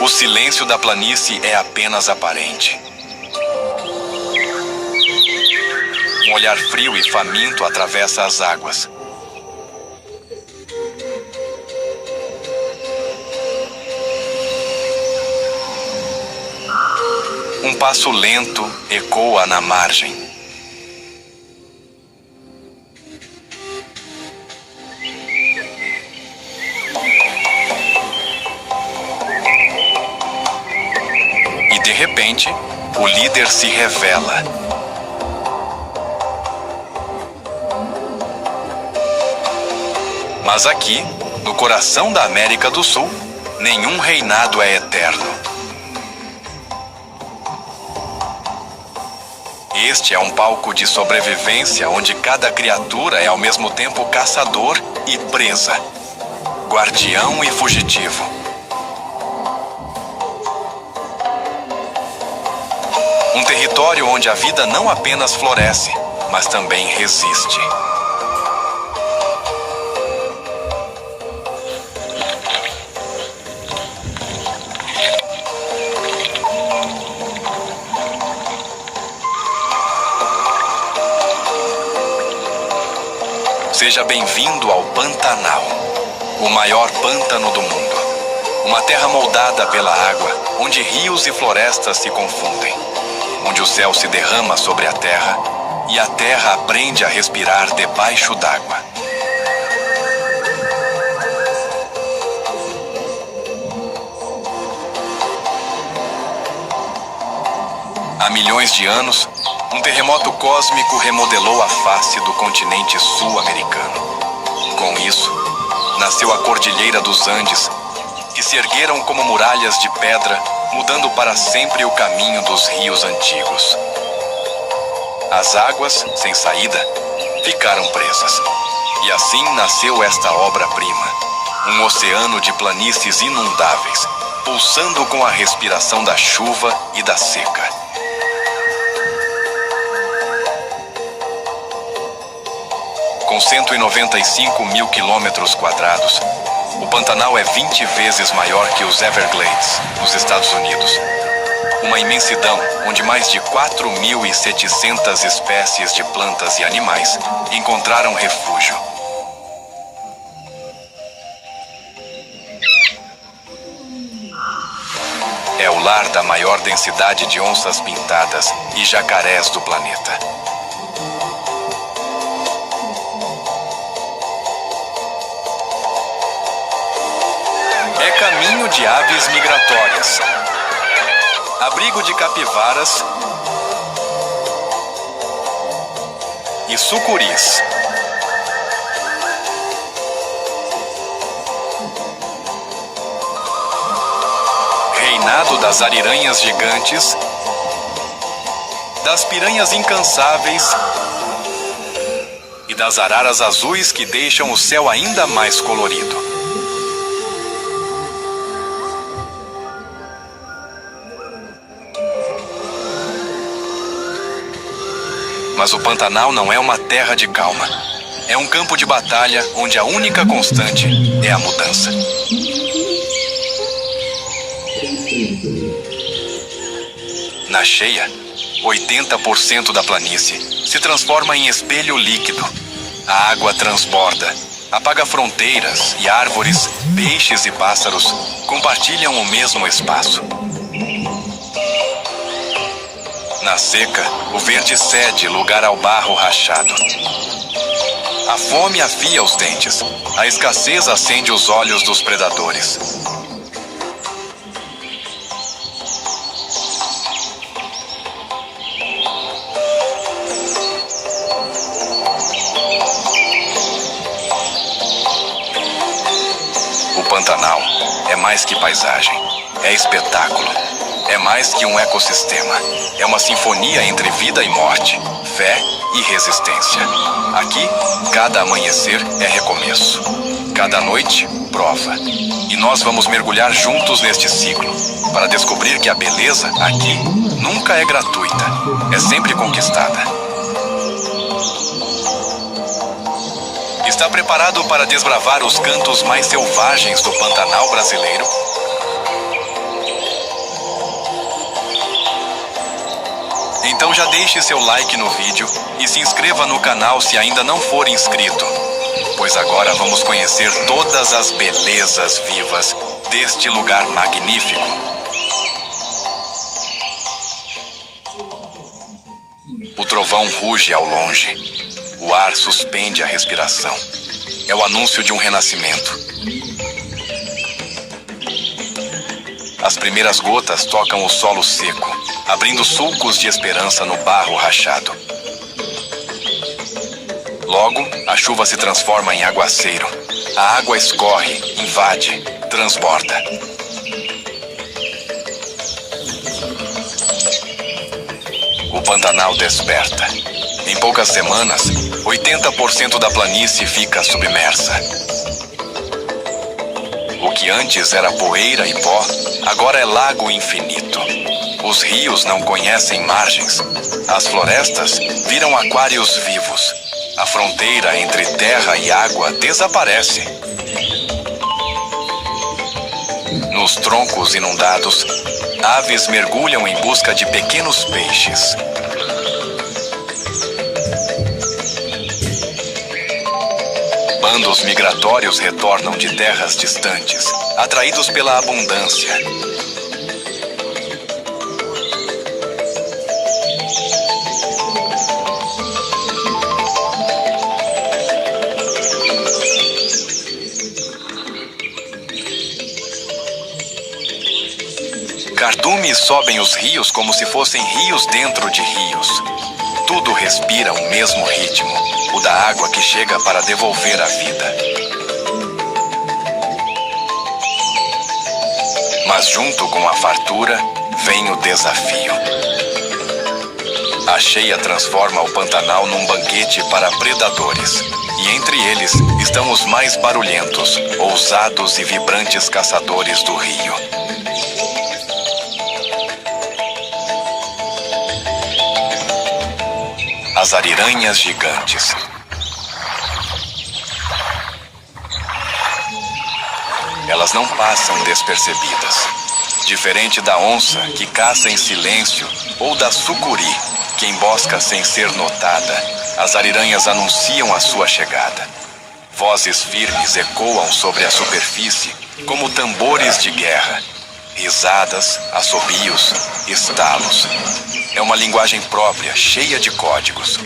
O silêncio da planície é apenas aparente. Um olhar frio e faminto atravessa as águas. Um passo lento ecoa na margem. E de repente, o líder se revela. Mas aqui, no coração da América do Sul, nenhum reinado é eterno. Este é um palco de sobrevivência onde cada criatura é ao mesmo tempo caçador e presa, guardião e fugitivo. Um território onde a vida não apenas floresce, mas também resiste. Seja bem-vindo ao Pantanal, o maior pântano do mundo. Uma terra moldada pela água, onde rios e florestas se confundem. Onde o céu se derrama sobre a terra e a terra aprende a respirar debaixo d'água. Há milhões de anos, um terremoto cósmico remodelou a face do continente sul-americano. Com isso, nasceu a Cordilheira dos Andes, que se ergueram como muralhas de pedra, mudando para sempre o caminho dos rios antigos. As águas, sem saída, ficaram presas. E assim nasceu esta obra-prima, um oceano de planícies inundáveis, pulsando com a respiração da chuva e da seca. Com 195 mil quilômetros quadrados, o Pantanal é 20 vezes maior que os Everglades, nos Estados Unidos. Uma imensidão onde mais de 4.700 espécies de plantas e animais encontraram refúgio. É o lar da maior densidade de onças pintadas e jacarés do planeta. É caminho de aves migratórias, abrigo de capivaras e sucuris. Reinado das ariranhas gigantes, das piranhas incansáveis e das araras azuis que deixam o céu ainda mais colorido. Mas o Pantanal não é uma terra de calma. É um campo de batalha onde a única constante é a mudança. Na cheia, 80% da planície se transforma em espelho líquido. A água transborda, apaga fronteiras e árvores, peixes e pássaros compartilham o mesmo espaço. Na seca, o verde cede lugar ao barro rachado. A fome afia os dentes, a escassez acende os olhos dos predadores. O Pantanal é mais que paisagem, é espetáculo. É mais que um ecossistema. É uma sinfonia entre vida e morte, fé e resistência. Aqui, cada amanhecer é recomeço. Cada noite, prova. E nós vamos mergulhar juntos neste ciclo, para descobrir que a beleza aqui nunca é gratuita, é sempre conquistada. Está preparado para desbravar os cantos mais selvagens do Pantanal brasileiro? Então já deixe seu like no vídeo e se inscreva no canal se ainda não for inscrito, pois agora vamos conhecer todas as belezas vivas deste lugar magnífico. O trovão ruge ao longe. O ar suspende a respiração. É o anúncio de um renascimento. As primeiras gotas tocam o solo seco, abrindo sulcos de esperança no barro rachado. Logo, a chuva se transforma em aguaceiro. A água escorre, invade, transborda. O Pantanal desperta. Em poucas semanas, 80% da planície fica submersa. O que antes era poeira e pó, agora é lago infinito. Os rios não conhecem margens. As florestas viram aquários vivos. A fronteira entre terra e água desaparece. Nos troncos inundados, aves mergulham em busca de pequenos peixes. Bandos migratórios retornam de terras distantes, atraídos pela abundância. Cardumes sobem os rios como se fossem rios dentro de rios. Tudo respira o mesmo ritmo, o da água que chega para devolver a vida. Mas junto com a fartura, vem o desafio. A cheia transforma o Pantanal num banquete para predadores. E entre eles estão os mais barulhentos, ousados e vibrantes caçadores do rio. As ariranhas gigantes. Elas não passam despercebidas. Diferente da onça, que caça em silêncio, ou da sucuri, que embosca sem ser notada, as ariranhas anunciam a sua chegada. Vozes firmes ecoam sobre a superfície como tambores de guerra. Risadas, assobios, estalos. É uma linguagem própria, cheia de códigos.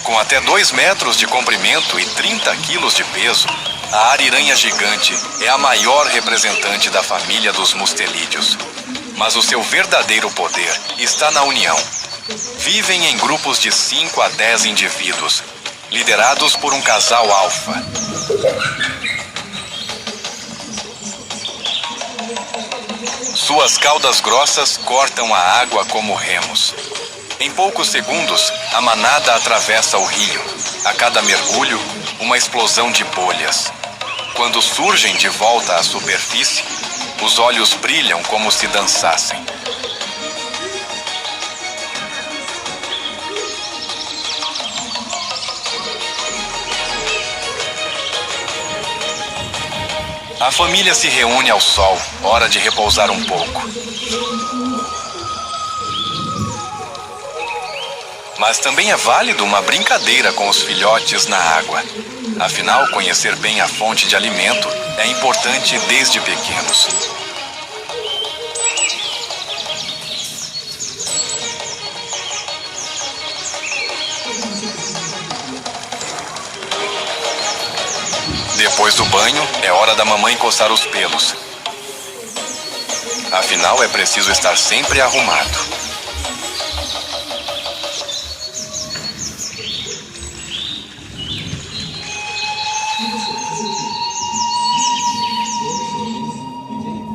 Com até 2 metros de comprimento e 30 quilos de peso, a ariranha gigante é a maior representante da família dos mustelídeos. Mas o seu verdadeiro poder está na união. Vivem em grupos de 5 a 10 indivíduos, liderados por um casal alfa. Suas caudas grossas cortam a água como remos. Em poucos segundos, a manada atravessa o rio. A cada mergulho, uma explosão de bolhas. Quando surgem de volta à superfície, os olhos brilham como se dançassem. A família se reúne ao sol, hora de repousar um pouco. Mas também é válido uma brincadeira com os filhotes na água. Afinal, conhecer bem a fonte de alimento é importante desde pequenos. Depois do banho, é hora da mamãe coçar os pelos. Afinal, é preciso estar sempre arrumado.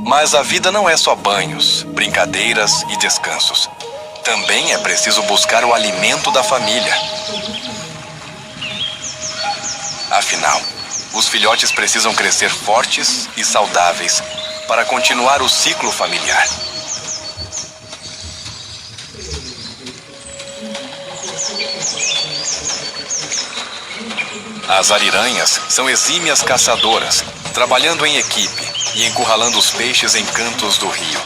Mas a vida não é só banhos, brincadeiras e descansos. Também é preciso buscar o alimento da família. Afinal, os filhotes precisam crescer fortes e saudáveis para continuar o ciclo familiar. As ariranhas são exímias caçadoras, trabalhando em equipe e encurralando os peixes em cantos do rio,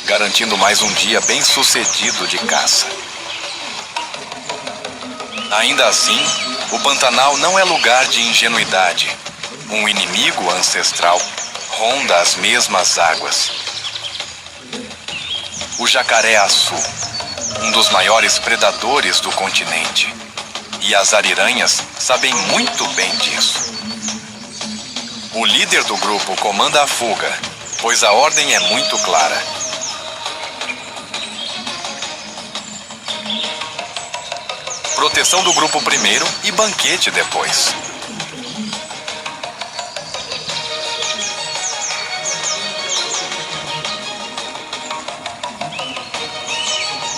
garantindo mais um dia bem-sucedido de caça. Ainda assim, o Pantanal não é lugar de ingenuidade. Um inimigo ancestral ronda as mesmas águas. O jacaré-açu, um dos maiores predadores do continente. E as ariranhas sabem muito bem disso. O líder do grupo comanda a fuga, pois a ordem é muito clara. Proteção do grupo primeiro e banquete depois.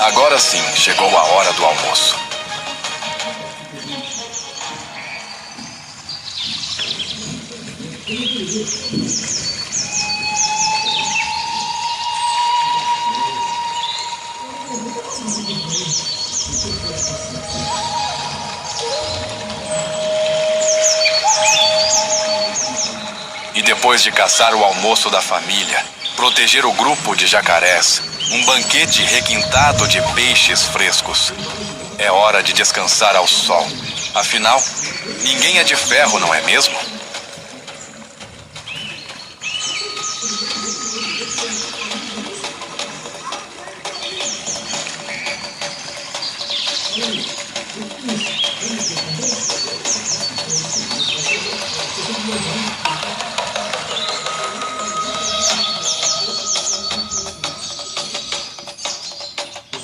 Agora sim, chegou a hora do almoço. E depois de caçar o almoço da família, proteger o grupo de jacarés, um banquete requintado de peixes frescos, é hora de descansar ao sol. Afinal, ninguém é de ferro, não é mesmo?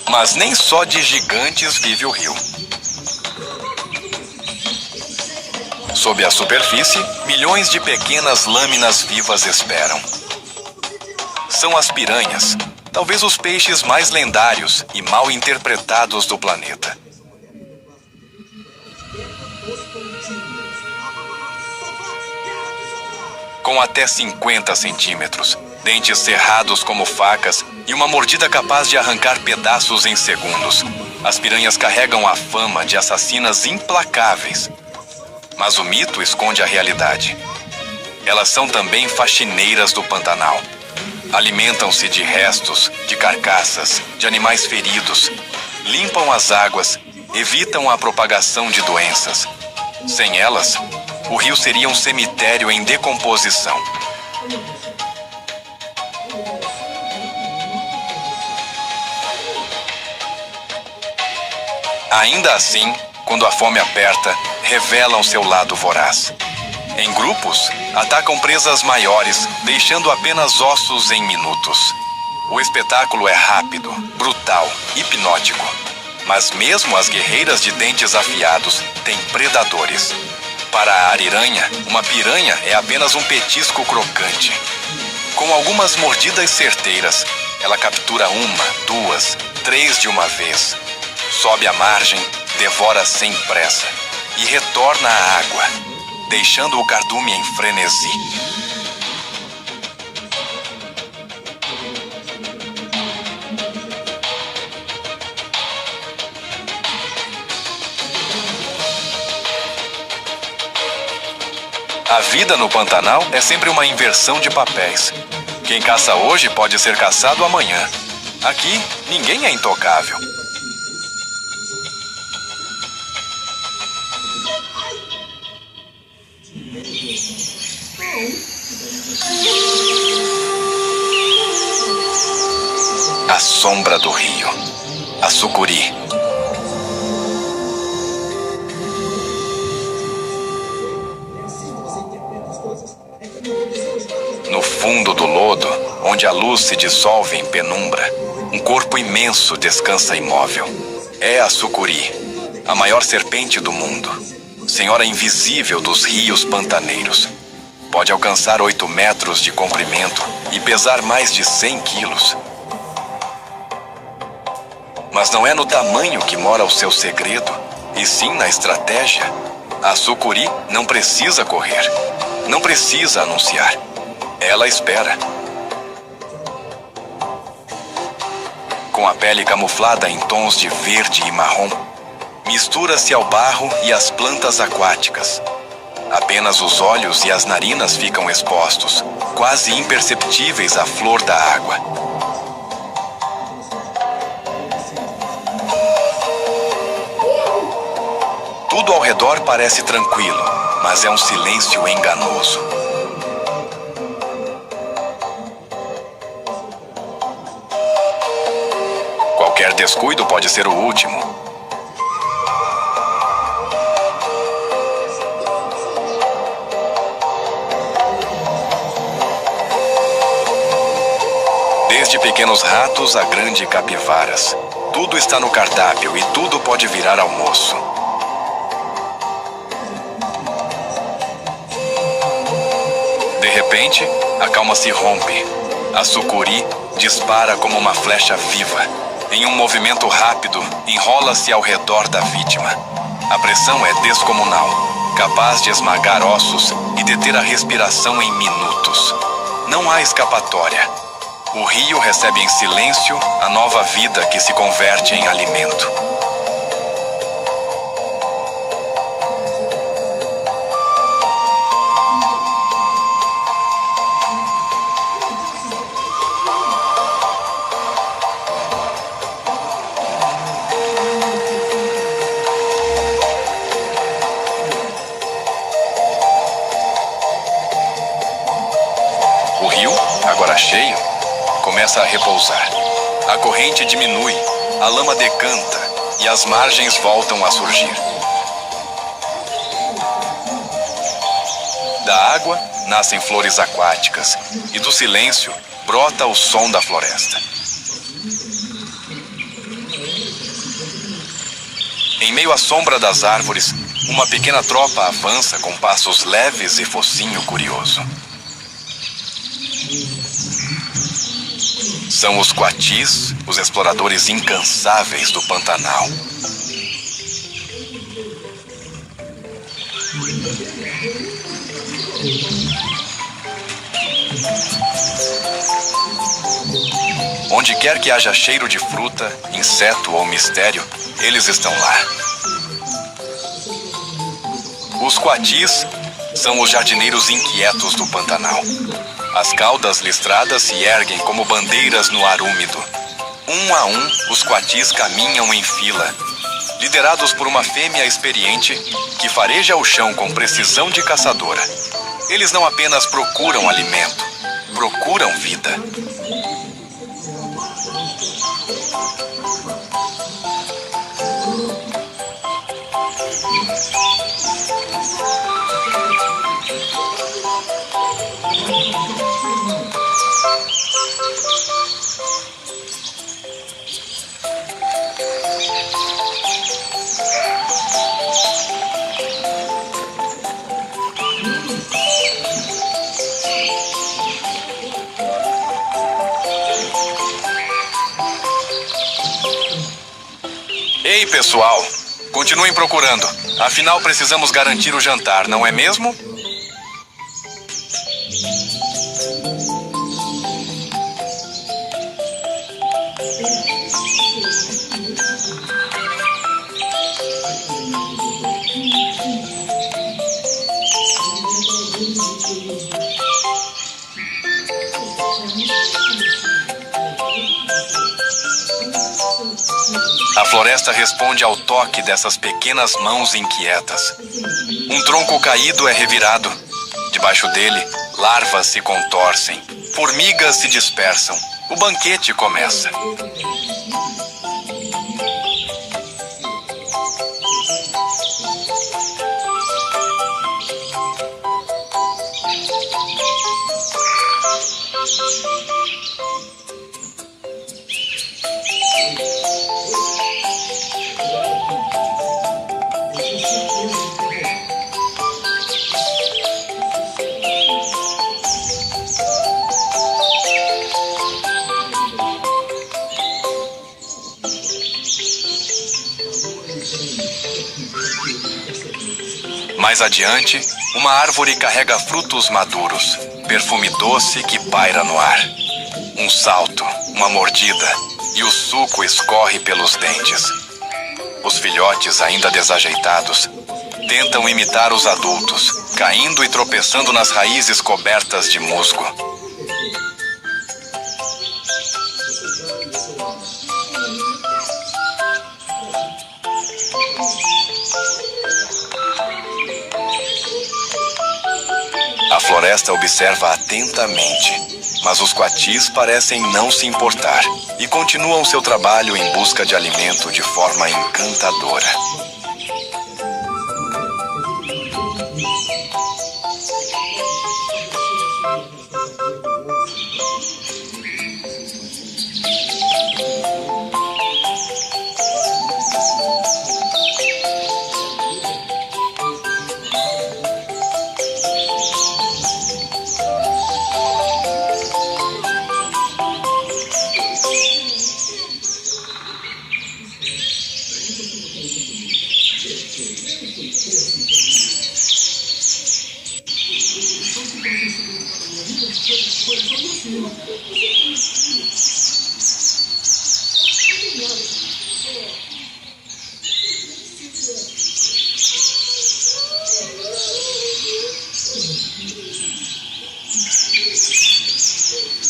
Mas nem só de gigantes vive o rio. Sob a superfície, milhões de pequenas lâminas vivas esperam. São as piranhas, talvez os peixes mais lendários e mal interpretados do planeta. Com até 50 centímetros, dentes cerrados como facas e uma mordida capaz de arrancar pedaços em segundos, as piranhas carregam a fama de assassinas implacáveis. Mas o mito esconde a realidade. Elas são também faxineiras do Pantanal. Alimentam-se de restos, de carcaças, de animais feridos. Limpam as águas, evitam a propagação de doenças. Sem elas, o rio seria um cemitério em decomposição. Ainda assim, quando a fome aperta, revelam seu lado voraz. Em grupos, atacam presas maiores, deixando apenas ossos em minutos. O espetáculo é rápido, brutal, hipnótico. Mas mesmo as guerreiras de dentes afiados têm predadores. Para a ariranha, uma piranha é apenas um petisco crocante. Com algumas mordidas certeiras, ela captura uma, duas, três de uma vez. Sobe a margem, devora sem pressa e retorna à água, deixando o cardume em frenesi. A vida no Pantanal é sempre uma inversão de papéis. Quem caça hoje pode ser caçado amanhã. Aqui, ninguém é intocável. A sombra do rio, a sucuri. No fundo do lodo, onde a luz se dissolve em penumbra, um corpo imenso descansa imóvel. É a sucuri, a maior serpente do mundo, senhora invisível dos rios pantaneiros. Pode alcançar 8 metros de comprimento e pesar mais de 100 quilos. Mas não é no tamanho que mora o seu segredo, e sim na estratégia. A sucuri não precisa correr, não precisa anunciar. Ela espera. Com a pele camuflada em tons de verde e marrom, mistura-se ao barro e às plantas aquáticas. Apenas os olhos e as narinas ficam expostos, quase imperceptíveis à flor da água. Tudo ao redor parece tranquilo, mas é um silêncio enganoso. Qualquer descuido pode ser o último. Desde pequenos ratos a grandes capivaras. Tudo está no cardápio e tudo pode virar almoço. De repente, a calma se rompe. A sucuri dispara como uma flecha viva. Em um movimento rápido, enrola-se ao redor da vítima. A pressão é descomunal, capaz de esmagar ossos e deter a respiração em minutos. Não há escapatória. O rio recebe em silêncio a nova vida que se converte em alimento. O rio, agora cheio, começa a repousar. A corrente diminui, a lama decanta e as margens voltam a surgir. Da água nascem flores aquáticas e do silêncio brota o som da floresta. Em meio à sombra das árvores, uma pequena tropa avança com passos leves e focinho curioso. São os coatis, os exploradores incansáveis do Pantanal. Onde quer que haja cheiro de fruta, inseto ou mistério, eles estão lá. Os coatis são os jardineiros inquietos do Pantanal. As caudas listradas se erguem como bandeiras no ar úmido. Um a um, os coatis caminham em fila, liderados por uma fêmea experiente que fareja o chão com precisão de caçadora. Eles não apenas procuram alimento, procuram vida. Ei, pessoal, continuem procurando. Afinal, precisamos garantir o jantar, não é mesmo? A floresta responde ao toque dessas pequenas mãos inquietas. Um tronco caído é revirado. Debaixo dele, larvas se contorcem, formigas se dispersam. O banquete começa. Mais adiante, uma árvore carrega frutos maduros, perfume doce que paira no ar. Um salto, uma mordida, e o suco escorre pelos dentes. Os filhotes, ainda desajeitados, tentam imitar os adultos, caindo e tropeçando nas raízes cobertas de musgo. A floresta observa atentamente, mas os coatis parecem não se importar e continuam seu trabalho em busca de alimento de forma encantadora.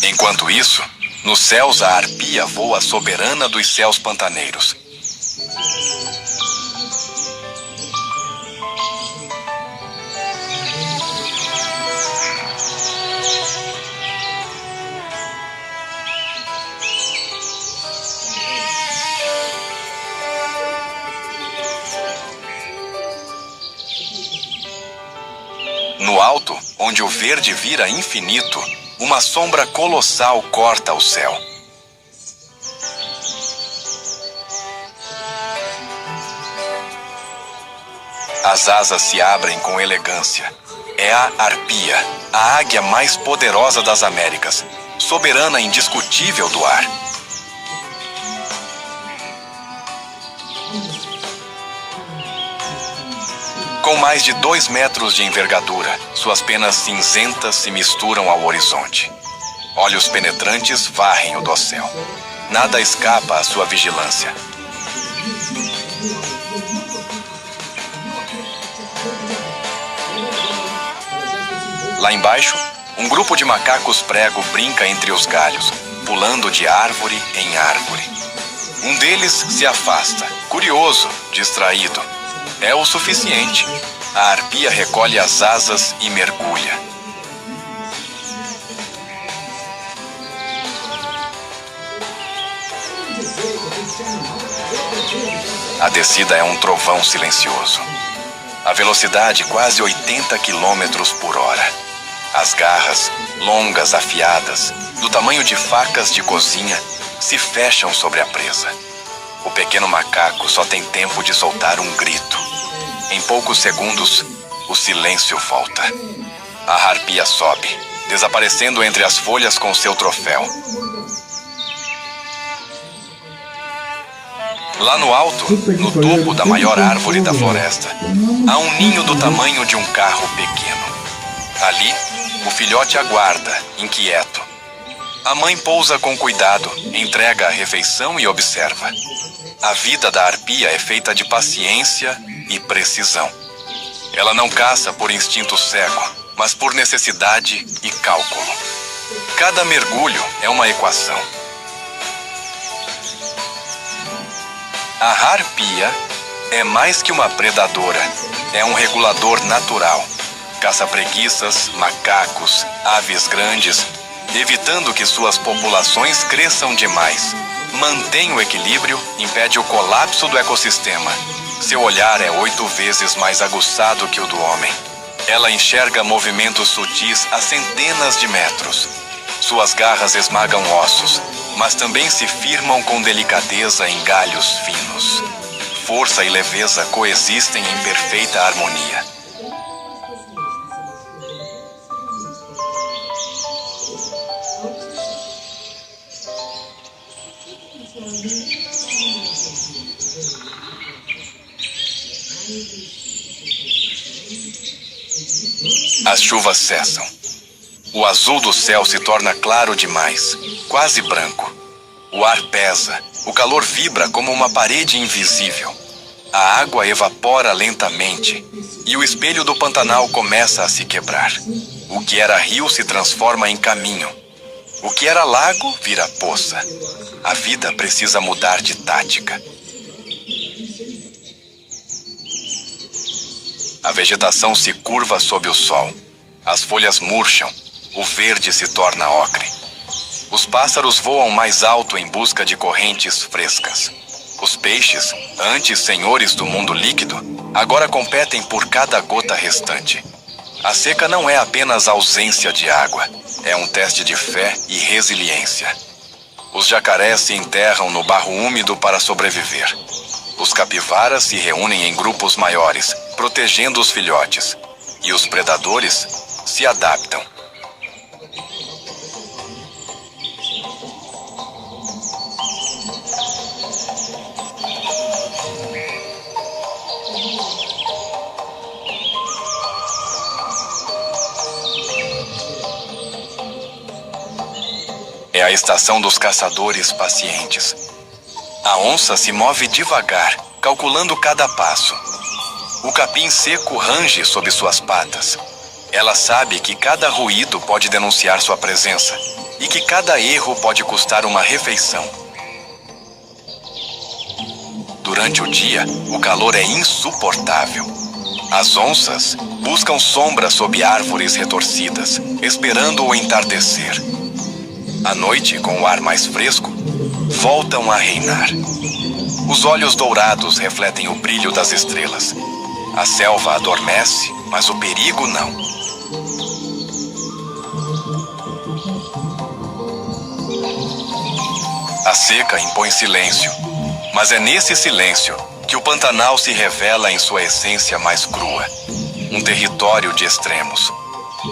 Enquanto isso, nos céus a arpia voa soberana dos céus pantaneiros. No alto, onde o verde vira infinito, uma sombra colossal corta o céu. As asas se abrem com elegância. É a arpia, a águia mais poderosa das Américas, soberana indiscutível do ar. Com mais de 2 metros de envergadura, suas penas cinzentas se misturam ao horizonte. Olhos penetrantes varrem o dossel. Nada escapa à sua vigilância. Lá embaixo, um grupo de macacos prego brinca entre os galhos, pulando de árvore em árvore. Um deles se afasta, curioso, distraído. É o suficiente. A arpia recolhe as asas e mergulha. A descida é um trovão silencioso. A velocidade quase 80 quilômetros por hora. As garras, longas, afiadas, do tamanho de facas de cozinha, se fecham sobre a presa. O pequeno macaco só tem tempo de soltar um grito. Em poucos segundos, o silêncio volta. A arpia sobe, desaparecendo entre as folhas com seu troféu. Lá no alto, no topo da maior árvore da floresta, há um ninho do tamanho de um carro pequeno. Ali, o filhote aguarda, inquieto. A mãe pousa com cuidado, entrega a refeição e observa. A vida da arpia é feita de paciência e precisão. Ela não caça por instinto cego, mas por necessidade e cálculo. Cada mergulho é uma equação. A arpia é mais que uma predadora, é um regulador natural. Caça preguiças, macacos, aves grandes, evitando que suas populações cresçam demais. Mantém o equilíbrio, impede o colapso do ecossistema. Seu olhar é 8 vezes mais aguçado que o do homem. Ela enxerga movimentos sutis a centenas de metros. Suas garras esmagam ossos, mas também se firmam com delicadeza em galhos finos. Força e leveza coexistem em perfeita harmonia. As chuvas cessam. O azul do céu se torna claro demais, quase branco. O ar pesa, o calor vibra como uma parede invisível. A água evapora lentamente e o espelho do Pantanal começa a se quebrar. O que era rio se transforma em caminho. O que era lago vira poça. A vida precisa mudar de tática. A vegetação se curva sob o sol. As folhas murcham. O verde se torna ocre. Os pássaros voam mais alto em busca de correntes frescas. Os peixes, antes senhores do mundo líquido, agora competem por cada gota restante. A seca não é apenas ausência de água, é um teste de fé e resiliência. Os jacarés se enterram no barro úmido para sobreviver. Os capivaras se reúnem em grupos maiores, protegendo os filhotes. E os predadores se adaptam. É a estação dos caçadores pacientes. A onça se move devagar, calculando cada passo. O capim seco range sob suas patas. Ela sabe que cada ruído pode denunciar sua presença e que cada erro pode custar uma refeição. Durante o dia, o calor é insuportável. As onças buscam sombra sob árvores retorcidas, esperando o entardecer. À noite, com o ar mais fresco, voltam a reinar. Os olhos dourados refletem o brilho das estrelas. A selva adormece, mas o perigo não. A seca impõe silêncio, mas é nesse silêncio que o Pantanal se revela em sua essência mais crua. Um território de extremos,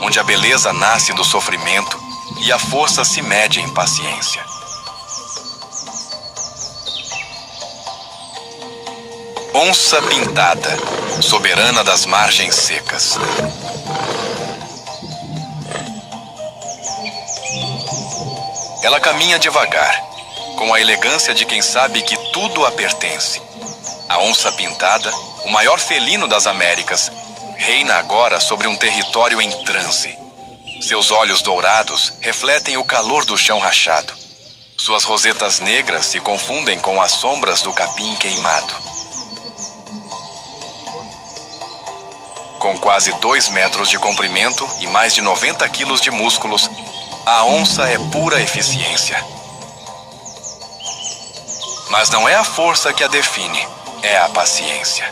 onde a beleza nasce do sofrimento e a força se mede em paciência. Onça pintada, soberana das margens secas. Ela caminha devagar, com a elegância de quem sabe que tudo a pertence. A onça pintada, o maior felino das Américas, reina agora sobre um território em transe. Seus olhos dourados refletem o calor do chão rachado. Suas rosetas negras se confundem com as sombras do capim queimado. Com quase 2 metros de comprimento e mais de 90 quilos de músculos, a onça é pura eficiência. Mas não é a força que a define, é a paciência.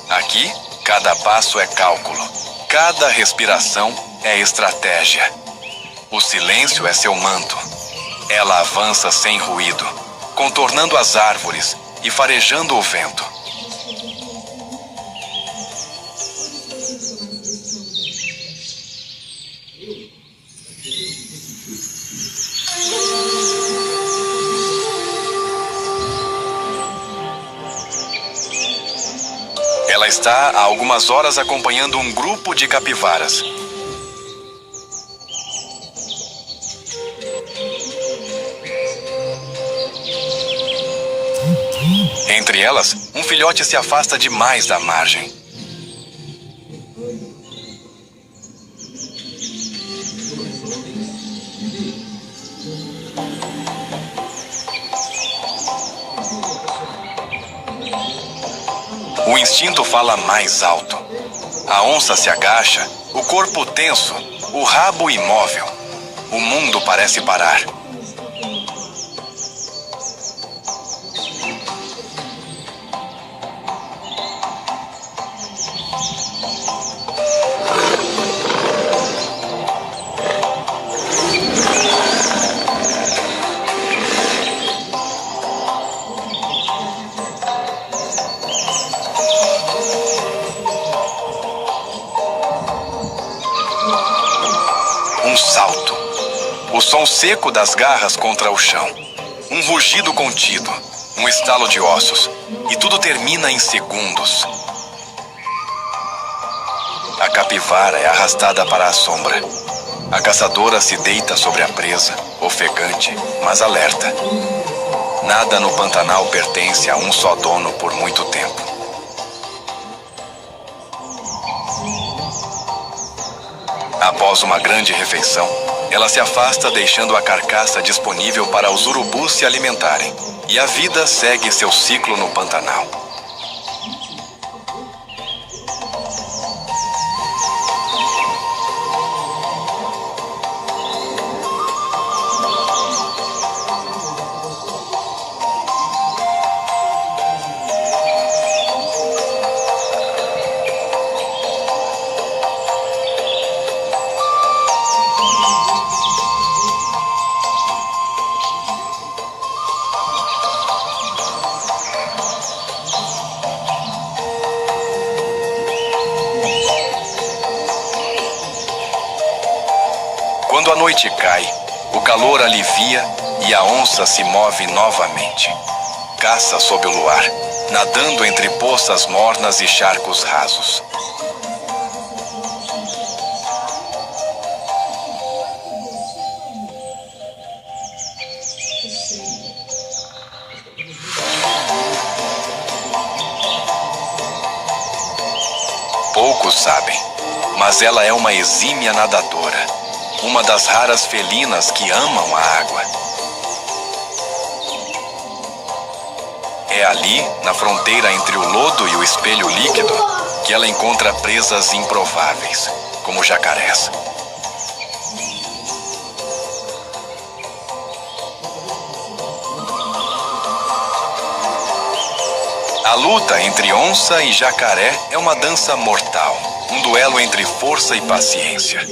Aqui, cada passo é cálculo, cada respiração é estratégia. O silêncio é seu manto. Ela avança sem ruído, contornando as árvores e farejando o vento. Ela está há algumas horas acompanhando um grupo de capivaras. Entre elas, um filhote se afasta demais da margem. O instinto fala mais alto. A onça se agacha, o corpo tenso, o rabo imóvel. O mundo parece parar. Um salto. O som seco das garras contra o chão. Um rugido contido. Um estalo de ossos. E tudo termina em segundos. A capivara é arrastada para a sombra. A caçadora se deita sobre a presa, ofegante, mas alerta. Nada no Pantanal pertence a um só dono por muito tempo. Após uma grande refeição, ela se afasta deixando a carcaça disponível para os urubus se alimentarem. E a vida segue seu ciclo no Pantanal. Quando a noite cai, o calor alivia e a onça se move novamente. Caça sob o luar, nadando entre poças mornas e charcos rasos. Poucos sabem, mas ela é uma exímia nadadora. Uma das raras felinas que amam a água. É ali, na fronteira entre o lodo e o espelho líquido, que ela encontra presas improváveis, como jacarés. A luta entre onça e jacaré é uma dança mortal, um duelo entre força e paciência.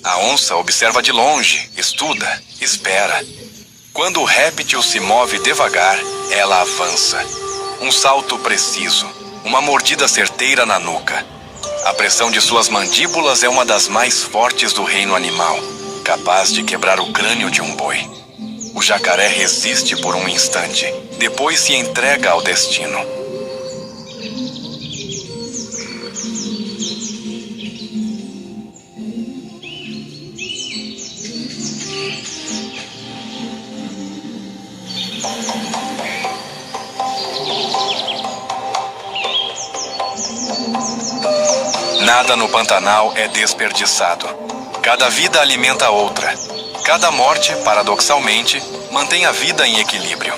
A onça observa de longe, estuda, espera. Quando o réptil se move devagar, ela avança. Um salto preciso, uma mordida certeira na nuca. A pressão de suas mandíbulas é uma das mais fortes do reino animal, capaz de quebrar o crânio de um boi. O jacaré resiste por um instante, depois se entrega ao destino. Nada no Pantanal é desperdiçado. Cada vida alimenta a outra. Cada morte, paradoxalmente, mantém a vida em equilíbrio.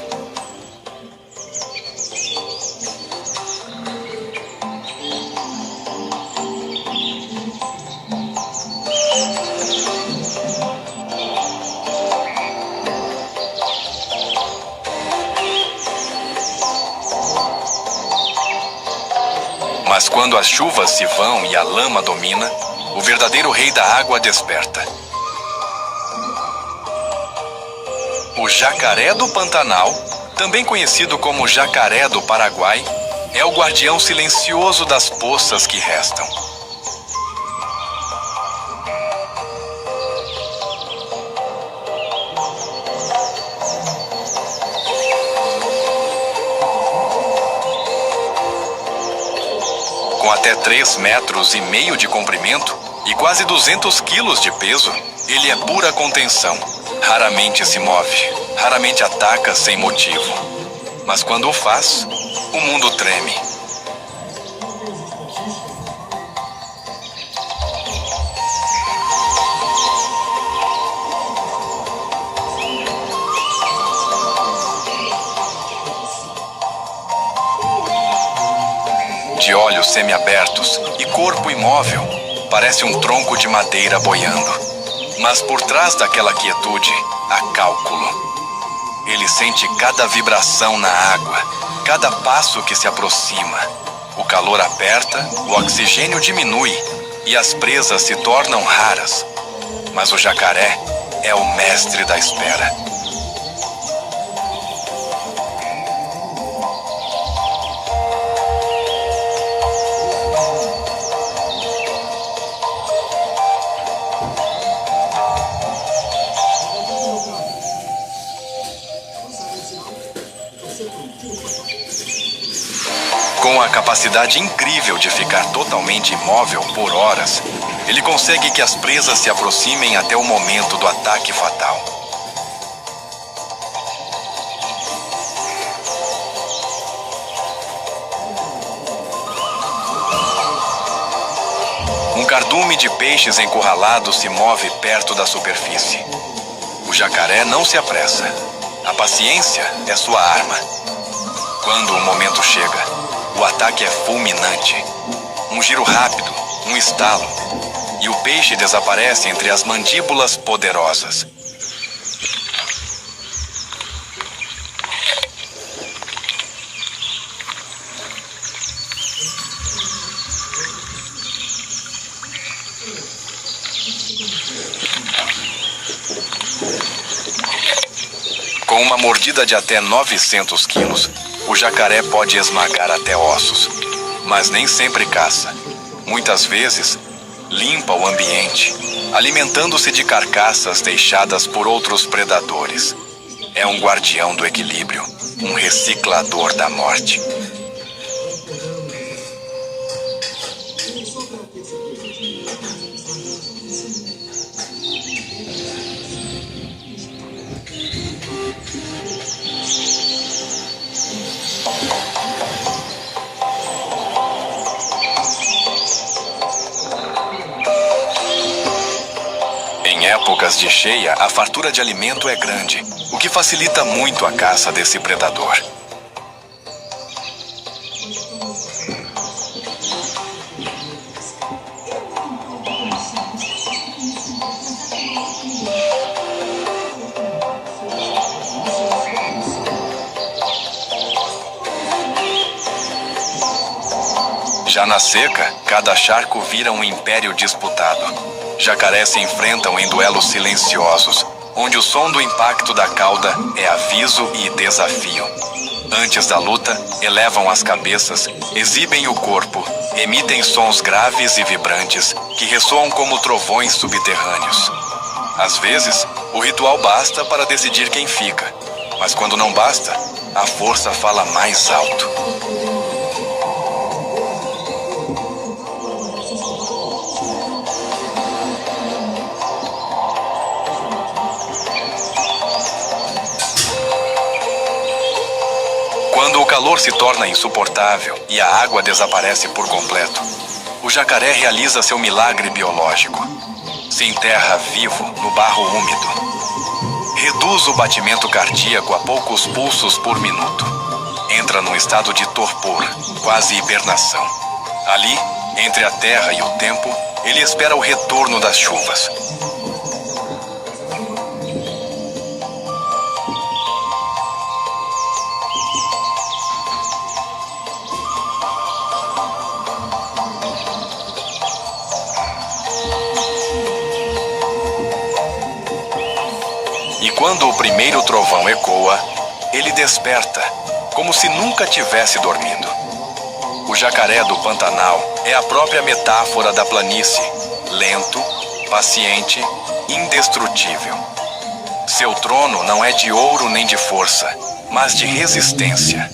Mas quando as chuvas se vão e a lama domina, o verdadeiro rei da água desperta. O jacaré do Pantanal, também conhecido como jacaré do Paraguai, é o guardião silencioso das poças que restam. Com até 3,5 metros de comprimento e quase 200 quilos de peso, ele é pura contenção. Raramente se move, raramente ataca sem motivo. Mas quando o faz, o mundo treme. De olhos semiabertos e corpo imóvel, parece um tronco de madeira boiando. Mas por trás daquela quietude, há cálculo. Ele sente cada vibração na água, cada passo que se aproxima. O calor aperta, o oxigênio diminui e as presas se tornam raras. Mas o jacaré é o mestre da espera. Com a capacidade incrível de ficar totalmente imóvel por horas, ele consegue que as presas se aproximem até o momento do ataque fatal. Um cardume de peixes encurralados se move perto da superfície. O jacaré não se apressa. A paciência é sua arma. Quando o momento chega, o ataque é fulminante. Um giro rápido, um estalo, e o peixe desaparece entre as mandíbulas poderosas. Com uma mordida de até 900 quilos, o jacaré pode esmagar até ossos. Mas nem sempre caça. Muitas vezes, limpa o ambiente, alimentando-se de carcaças deixadas por outros predadores. É um guardião do equilíbrio, um reciclador da morte. Em épocas de cheia, a fartura de alimento é grande, o que facilita muito a caça desse predador. Já na seca, cada charco vira um império disputado. Jacarés se enfrentam em duelos silenciosos, onde o som do impacto da cauda é aviso e desafio. Antes da luta, elevam as cabeças, exibem o corpo, emitem sons graves e vibrantes que ressoam como trovões subterrâneos. Às vezes, o ritual basta para decidir quem fica, mas quando não basta, a força fala mais alto. Quando o calor se torna insuportável e a água desaparece por completo, o jacaré realiza seu milagre biológico. Se enterra vivo no barro úmido. Reduz o batimento cardíaco a poucos pulsos por minuto. Entra num estado de torpor, quase hibernação. Ali, entre a terra e o tempo, ele espera o retorno das chuvas. E quando o primeiro trovão ecoa, ele desperta, como se nunca tivesse dormindo. O jacaré do Pantanal é a própria metáfora da planície, lento, paciente, indestrutível. Seu trono não é de ouro nem de força, mas de resistência.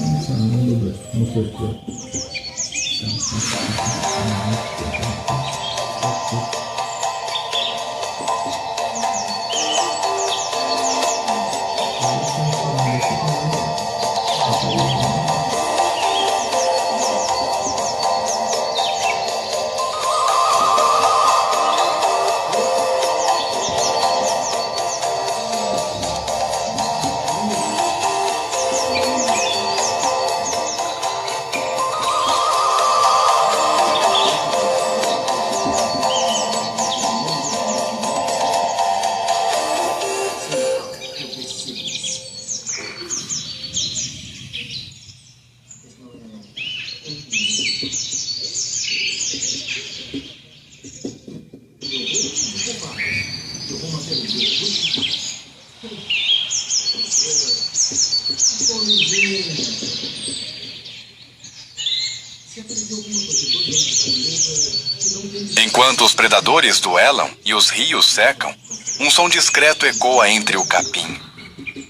Enquanto os predadores duelam e os rios secam, um som discreto ecoa entre o capim.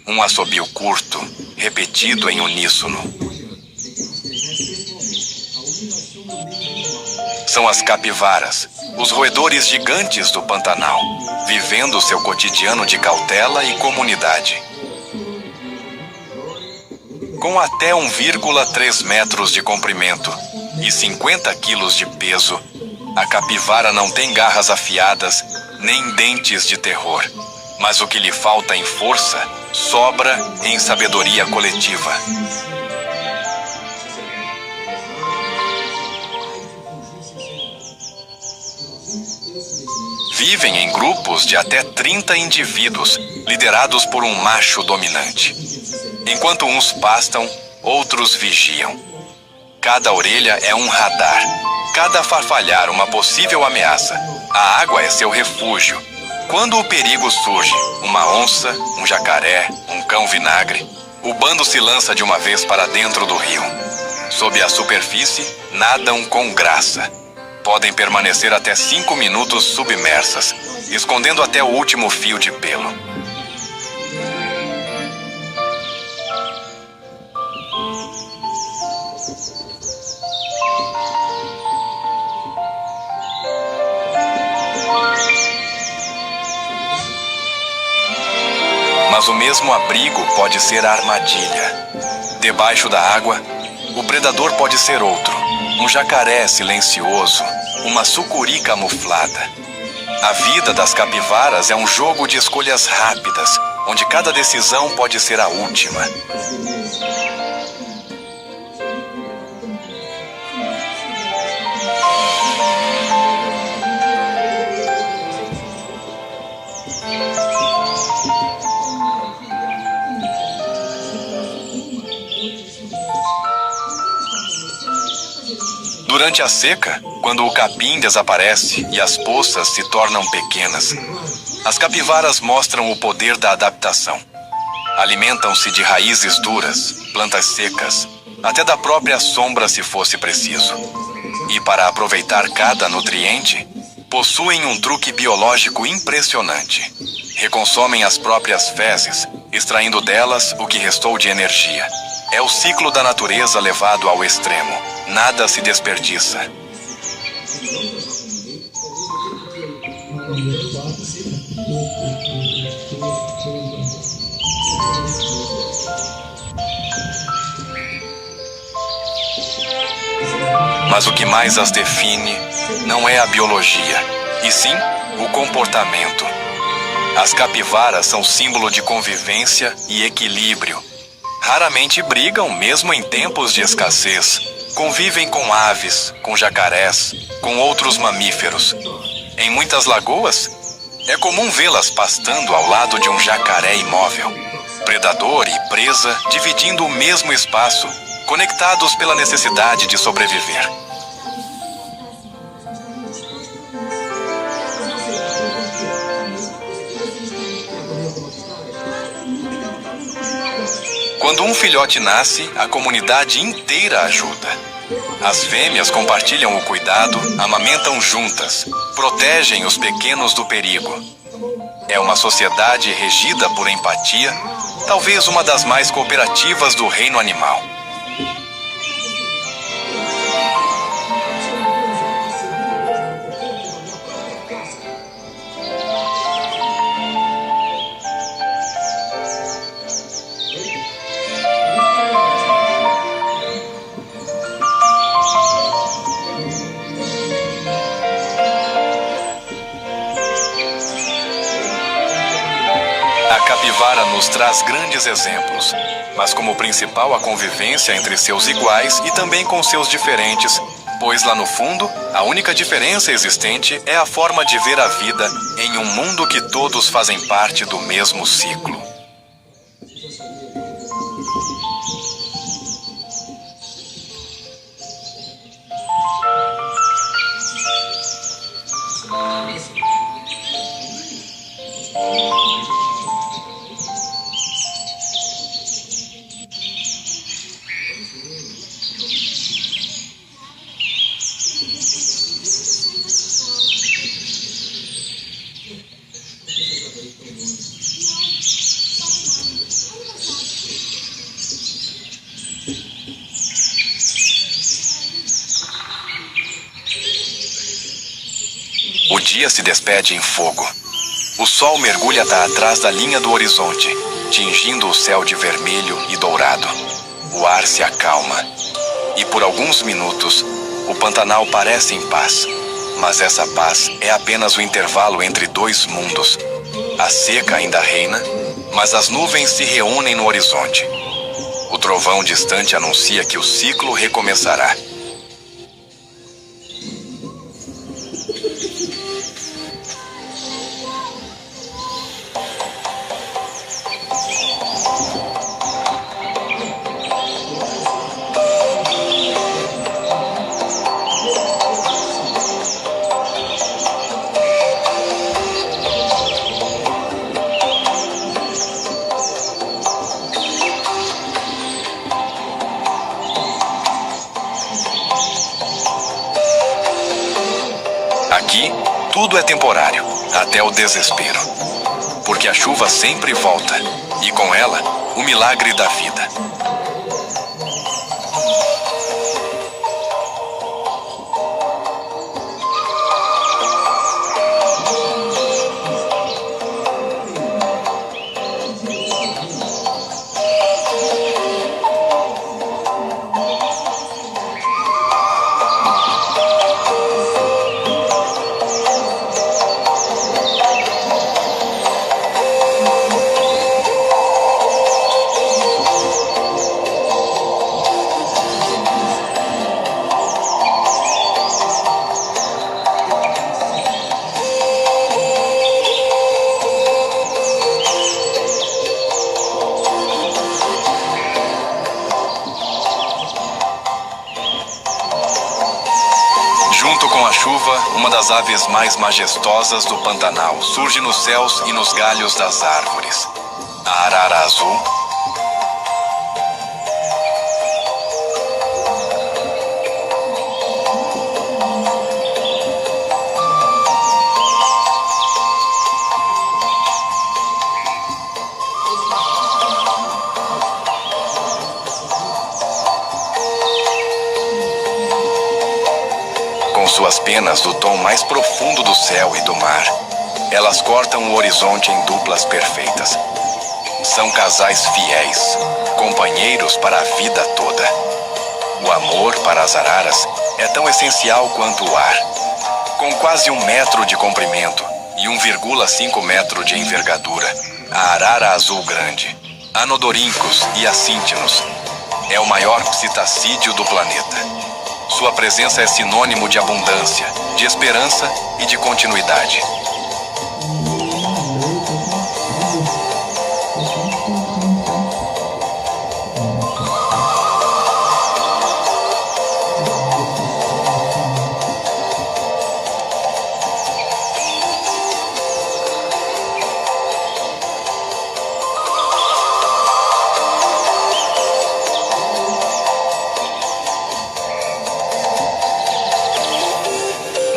Um assobio curto, repetido em uníssono. São as capivaras, os roedores gigantes do Pantanal, vivendo seu cotidiano de cautela e comunidade. Com até 1,3 metros de comprimento e 50 quilos de peso, A capivara não tem garras afiadas, nem dentes de terror. Mas o que lhe falta em força, sobra em sabedoria coletiva. Vivem em grupos de até 30 indivíduos, liderados por um macho dominante. Enquanto uns pastam, outros vigiam. Cada orelha é um radar, cada farfalhar uma possível ameaça. A água é seu refúgio. Quando o perigo surge, uma onça, um jacaré, um cão vinagre, o bando se lança de uma vez para dentro do rio. Sob a superfície, nadam com graça. Podem permanecer até 5 minutos submersas, escondendo até o último fio de pelo. Mas o mesmo abrigo pode ser armadilha. Debaixo da água, o predador pode ser outro. Um jacaré silencioso, uma sucuri camuflada. A vida das capivaras é um jogo de escolhas rápidas, onde cada decisão pode ser a última. Durante a seca, quando o capim desaparece e as poças se tornam pequenas, as capivaras mostram o poder da adaptação. Alimentam-se de raízes duras, plantas secas, até da própria sombra se fosse preciso. E para aproveitar cada nutriente, possuem um truque biológico impressionante. Reconsomem as próprias fezes, extraindo delas o que restou de energia. É o ciclo da natureza levado ao extremo. Nada se desperdiça. Mas o que mais as define não é a biologia, e sim o comportamento. As capivaras são símbolo de convivência e equilíbrio. Raramente brigam, mesmo em tempos de escassez. Convivem com aves, com jacarés, com outros mamíferos. Em muitas lagoas, é comum vê-las pastando ao lado de um jacaré imóvel. Predador e presa dividindo o mesmo espaço, conectados pela necessidade de sobreviver. Quando um filhote nasce, a comunidade inteira ajuda. As fêmeas compartilham o cuidado, amamentam juntas, protegem os pequenos do perigo. É uma sociedade regida por empatia, talvez uma das mais cooperativas do reino animal. A capivara nos traz grandes exemplos, mas como principal a convivência entre seus iguais e também com seus diferentes, pois lá no fundo, a única diferença existente é a forma de ver a vida em um mundo que todos fazem parte do mesmo ciclo. O dia se despede em fogo. O sol mergulha atrás da linha do horizonte, tingindo o céu de vermelho e dourado. O ar se acalma. E por alguns minutos, o Pantanal parece em paz. Mas essa paz é apenas o intervalo entre dois mundos. A seca ainda reina, mas as nuvens se reúnem no horizonte. O trovão distante anuncia que o ciclo recomeçará. Aqui, tudo é temporário, até o desespero. Porque a chuva sempre volta, e com ela, o milagre da vida. Junto com a chuva, uma das aves mais majestosas do Pantanal surge nos céus e nos galhos das árvores. A arara azul, com suas penas do tom mais profundo do céu e do mar, elas cortam o horizonte em duplas perfeitas. São casais fiéis, companheiros para a vida toda. O amor para as araras é tão essencial quanto o ar. Com quase 1 metro de comprimento e 1,5 metro de envergadura, a arara azul grande, Anodorhynchus hiacinthinus, é o maior psitacídeo do planeta. Sua presença é sinônimo de abundância, de esperança e de continuidade.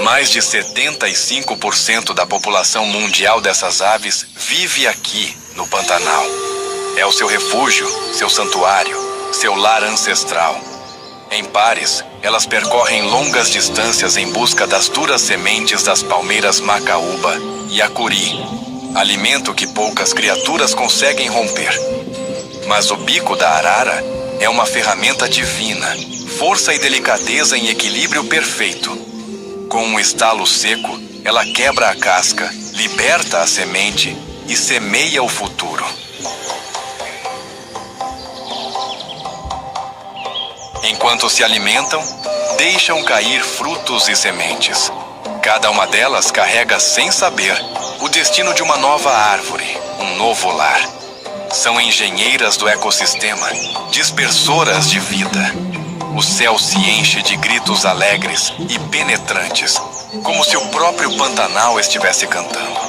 Mais de 75% da população mundial dessas aves vive aqui, no Pantanal. É o seu refúgio, seu santuário, seu lar ancestral. Em pares, elas percorrem longas distâncias em busca das duras sementes das palmeiras macaúba e acuri, alimento que poucas criaturas conseguem romper. Mas o bico da arara é uma ferramenta divina, força e delicadeza em equilíbrio perfeito. Com um estalo seco, ela quebra a casca, liberta a semente e semeia o futuro. Enquanto se alimentam, deixam cair frutos e sementes. Cada uma delas carrega sem saber o destino de uma nova árvore, um novo lar. São engenheiras do ecossistema, dispersoras de vida. O céu se enche de gritos alegres e penetrantes, como se o próprio Pantanal estivesse cantando.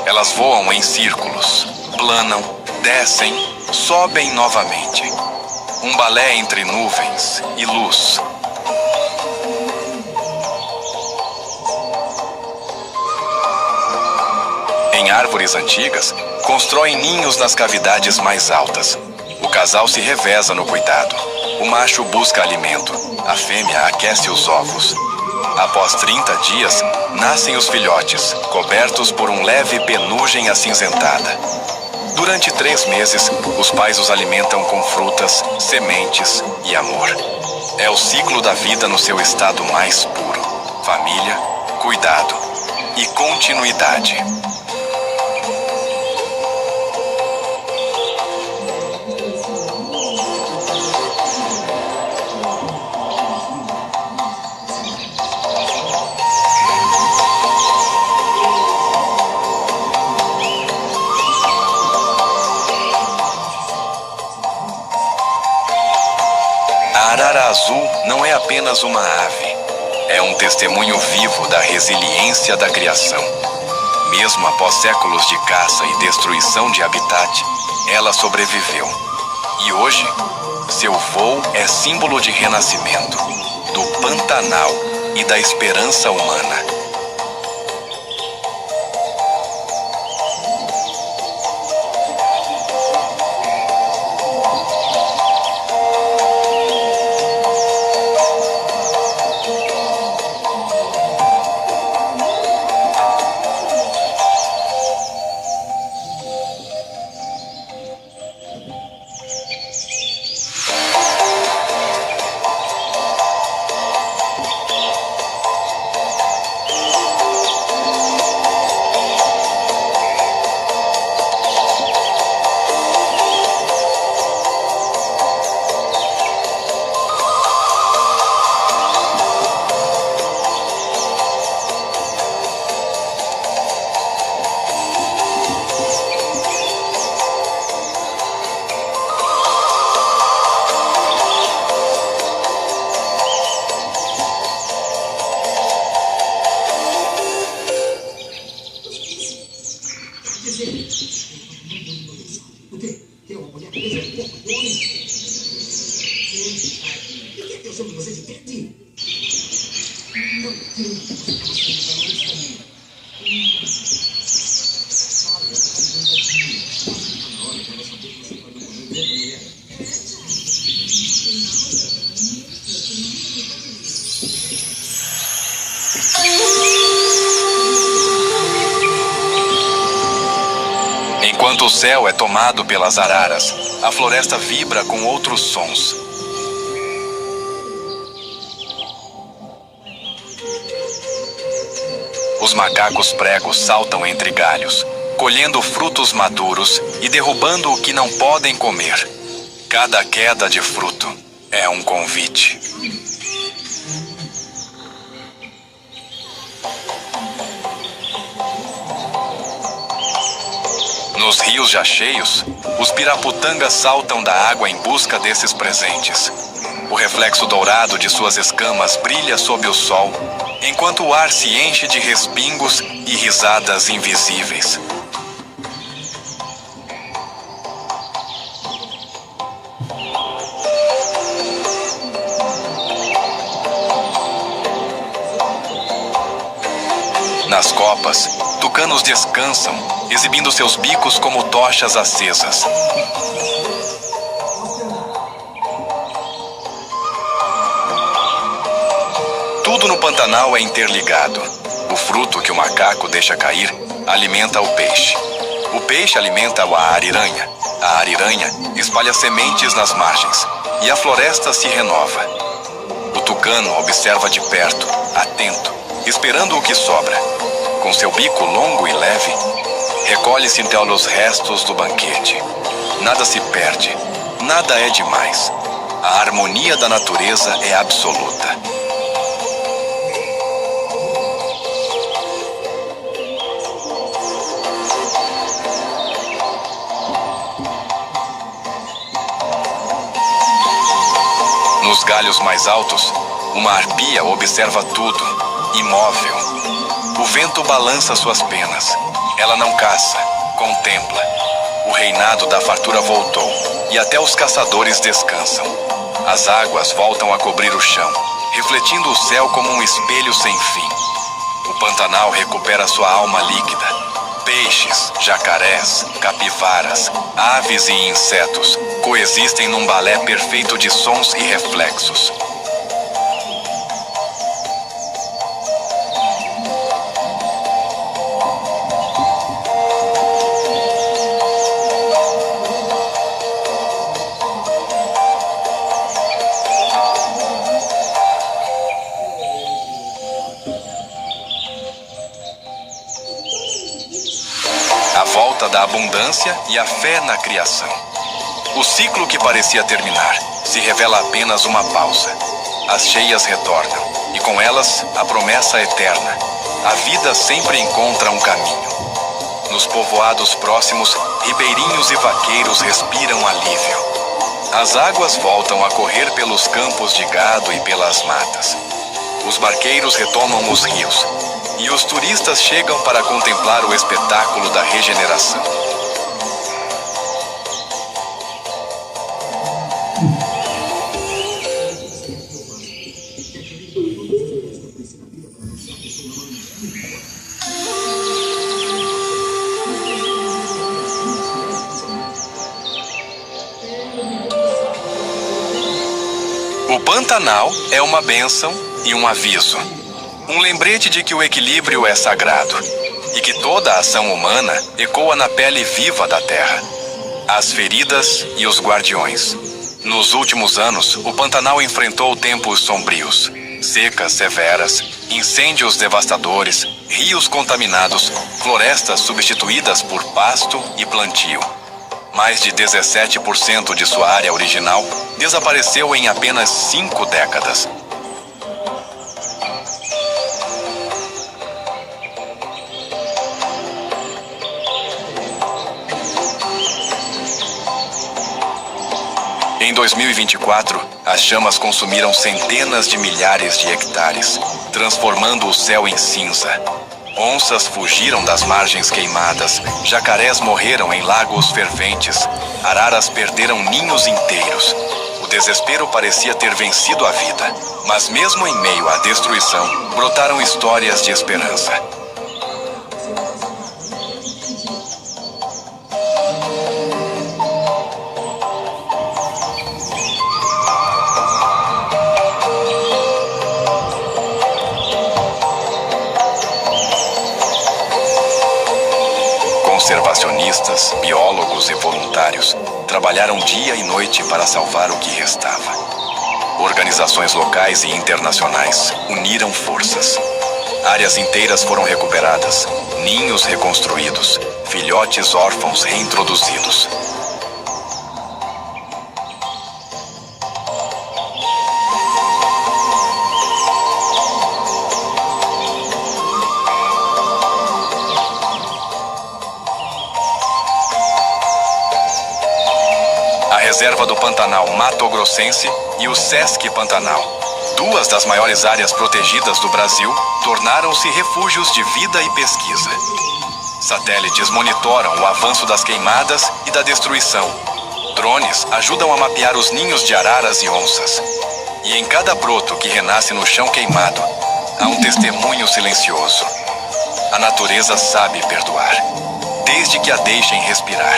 Elas voam em círculos, planam, descem, sobem novamente. Um balé entre nuvens e luz. Em árvores antigas, constroem ninhos nas cavidades mais altas. O casal se reveza no cuidado. O macho busca alimento, a fêmea aquece os ovos. Após 30 dias, nascem os filhotes, cobertos por um leve penugem acinzentada. Durante 3 meses, os pais os alimentam com frutas, sementes e amor. É o ciclo da vida no seu estado mais puro. Família, cuidado e continuidade. A arara azul não é apenas uma ave, é um testemunho vivo da resiliência da criação. Mesmo após séculos de caça e destruição de habitat, ela sobreviveu. E hoje, seu voo é símbolo de renascimento, do Pantanal e da esperança humana. Enquanto o céu é tomado pelas araras, a floresta vibra com outros sons. Os macacos pregos saltam entre galhos, colhendo frutos maduros e derrubando o que não podem comer. Cada queda de fruto é um convite. Nos rios já cheios, os piraputangas saltam da água em busca desses presentes. O reflexo dourado de suas escamas brilha sob o sol, enquanto o ar se enche de respingos e risadas invisíveis. Nas copas, tucanos descansam, exibindo seus bicos como tochas acesas. Tudo no Pantanal é interligado. O fruto que o macaco deixa cair alimenta o peixe. O peixe alimenta a ariranha. A ariranha espalha sementes nas margens e a floresta se renova. O tucano observa de perto, atento, esperando o que sobra. Com seu bico longo e leve, recolhe-se então os restos do banquete. Nada se perde, nada é demais. A harmonia da natureza é absoluta. Nos galhos mais altos, uma arpia observa tudo, imóvel. O vento balança suas penas. Ela não caça, contempla. O reinado da fartura voltou, e até os caçadores descansam. As águas voltam a cobrir o chão, refletindo o céu como um espelho sem fim. O Pantanal recupera sua alma líquida. Peixes, jacarés, capivaras, aves e insetos coexistem num balé perfeito de sons e reflexos. da abundância e a fé na criação. O ciclo que parecia terminar se revela apenas uma pausa. As cheias retornam, e com elas a promessa eterna. A vida sempre encontra um caminho. Nos povoados próximos, ribeirinhos e vaqueiros respiram alívio. As águas voltam a correr pelos campos de gado e pelas matas. Os barqueiros retomam os rios, e os turistas chegam para contemplar o espetáculo da regeneração. O Pantanal é uma bênção e um aviso. Um lembrete de que o equilíbrio é sagrado e que toda a ação humana ecoa na pele viva da terra. As feridas e os guardiões. Nos últimos anos, o Pantanal enfrentou tempos sombrios, secas severas, incêndios devastadores, rios contaminados, florestas substituídas por pasto e plantio. Mais de 17% de sua área original desapareceu em apenas 5 décadas. Em 2024, as chamas consumiram centenas de milhares de hectares, transformando o céu em cinza. Onças fugiram das margens queimadas, jacarés morreram em lagos ferventes, araras perderam ninhos inteiros. O desespero parecia ter vencido a vida, mas mesmo em meio à destruição, brotaram histórias de esperança. Conservacionistas, biólogos e voluntários trabalharam dia e noite para salvar o que restava. Organizações locais e internacionais uniram forças. Áreas inteiras foram recuperadas, ninhos reconstruídos, filhotes órfãos reintroduzidos. Reserva do Pantanal Mato Grossense e o Sesc Pantanal, duas das maiores áreas protegidas do Brasil, tornaram-se refúgios de vida e pesquisa. Satélites monitoram o avanço das queimadas e da destruição. Drones ajudam a mapear os ninhos de araras e onças. E em cada broto que renasce no chão queimado, há um testemunho silencioso. A natureza sabe perdoar, desde que a deixem respirar.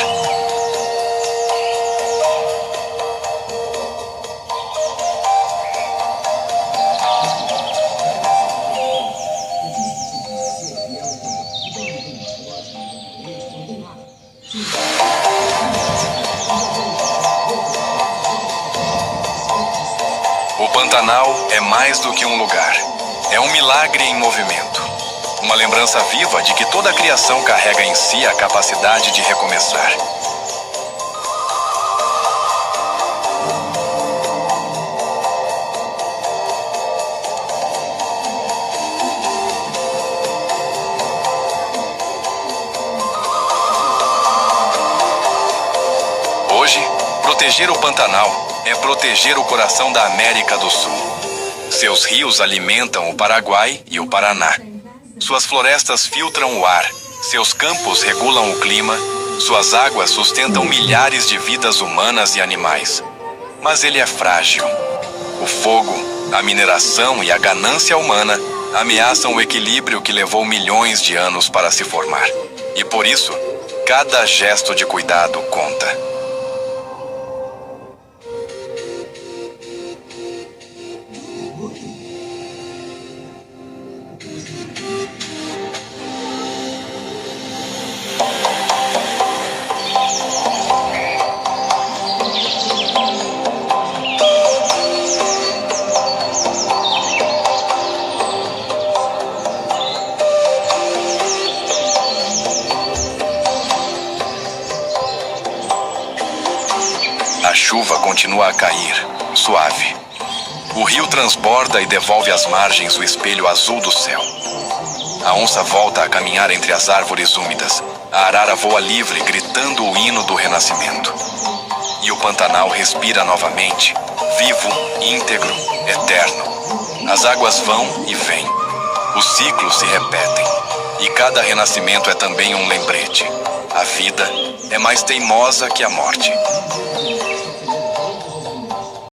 O Pantanal é mais do que um lugar. É um milagre em movimento. Uma lembrança viva de que toda a criação carrega em si a capacidade de recomeçar. Hoje, proteger o Pantanal é proteger o coração da América do Sul. Seus rios alimentam o Paraguai e o Paraná. Suas florestas filtram o ar, seus campos regulam o clima, suas águas sustentam milhares de vidas humanas e animais. Mas ele é frágil. O fogo, a mineração e a ganância humana ameaçam o equilíbrio que levou milhões de anos para se formar. E por isso, cada gesto de cuidado conta. chuva continua a cair, suave. O rio transborda e devolve às margens o espelho azul do céu. A onça volta a caminhar entre as árvores úmidas. A arara voa livre, gritando o hino do renascimento. E o Pantanal respira novamente, vivo, íntegro, eterno. As águas vão e vêm. Os ciclos se repetem. E cada renascimento é também um lembrete. A vida é mais teimosa que a morte.